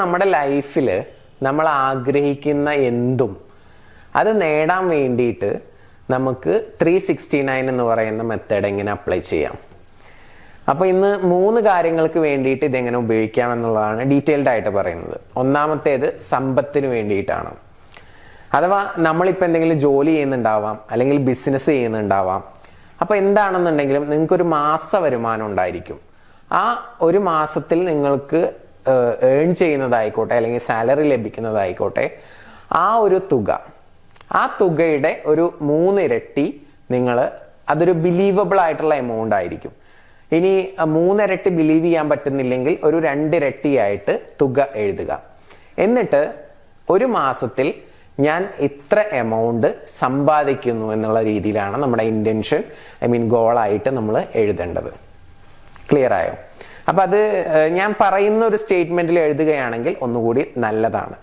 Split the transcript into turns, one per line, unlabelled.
നമ്മുടെ ലൈഫിൽ നമ്മൾ ആഗ്രഹിക്കുന്ന എന്തും അത് നേടാൻ വേണ്ടിയിട്ട് നമുക്ക് 369 എന്ന് പറയുന്ന മെത്തേഡ് എങ്ങനെ അപ്ലൈ ചെയ്യാം. അപ്പോൾ ഇന്ന് 3 കാര്യങ്ങൾക്ക് വേണ്ടിയിട്ട് ഇതെങ്ങനെ ഉപയോഗിക്കാം എന്നുള്ളതാണ് ഡീറ്റെയിൽഡ് ആയിട്ട് പറയുന്നത്. ഒന്നാമത്തേത് സമ്പത്തിന് വേണ്ടിയിട്ടാണ്. അഥവാ നമ്മളിപ്പോൾ എന്തെങ്കിലും ജോലി ചെയ്യുന്നുണ്ടാവാം, അല്ലെങ്കിൽ ബിസിനസ് ചെയ്യുന്നുണ്ടാവാം. അപ്പോൾ എന്താണെന്നുണ്ടെങ്കിലും നിങ്ങൾക്കൊരു മാസ വരുമാനം ഉണ്ടായിരിക്കും. ആ ഒരു മാസത്തിൽ നിങ്ങൾക്ക് ഏൺ ചെയ്യുന്നതായിക്കോട്ടെ അല്ലെങ്കിൽ സാലറി ലഭിക്കുന്നതായിക്കോട്ടെ, ആ ഒരു തുക, ആ തുകയുടെ ഒരു 3 ഇരട്ടി നിങ്ങൾ, അതൊരു ബിലീവബിൾ ആയിട്ടുള്ള എമൗണ്ട് ആയിരിക്കും. ഇനി 3 ഇരട്ടി ബിലീവ് ചെയ്യാൻ പറ്റുന്നില്ലെങ്കിൽ ഒരു 2 ഇരട്ടിയായിട്ട് തുക എഴുതുക. എന്നിട്ട് ഒരു മാസത്തിൽ ഞാൻ ഇത്ര എമൗണ്ട് സമ്പാദിക്കുന്നു എന്നുള്ള രീതിയിലാണ് നമ്മുടെ ഇന്റൻഷൻ, ഗോളായിട്ട് നമ്മൾ എഴുതേണ്ടത്. ക്ലിയർ ആയോ? അപ്പൊ അത് ഞാൻ പറയുന്ന ഒരു സ്റ്റേറ്റ്മെന്റിൽ എഴുതുകയാണെങ്കിൽ ഒന്നുകൂടി നല്ലതാണ്.